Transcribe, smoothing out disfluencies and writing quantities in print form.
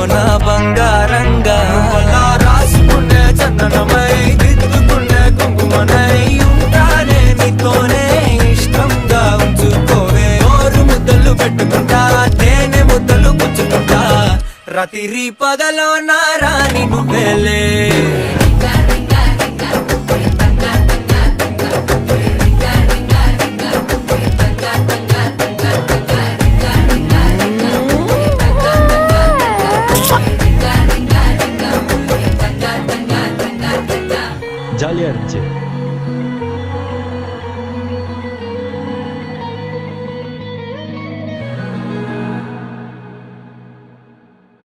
నా బంగారంగా రాసుకునే చందనమై దిద్దుకునే కుంకుమనై ఉంటానే నీతోనే ఇష్టంగా ఉంచుకోవే ఓరు ముద్దలు పెట్టుకుంటా తేనె ముద్దలు పుచ్చుకుంటా రాత్రి పగలో నా రాణి నువ్వేలే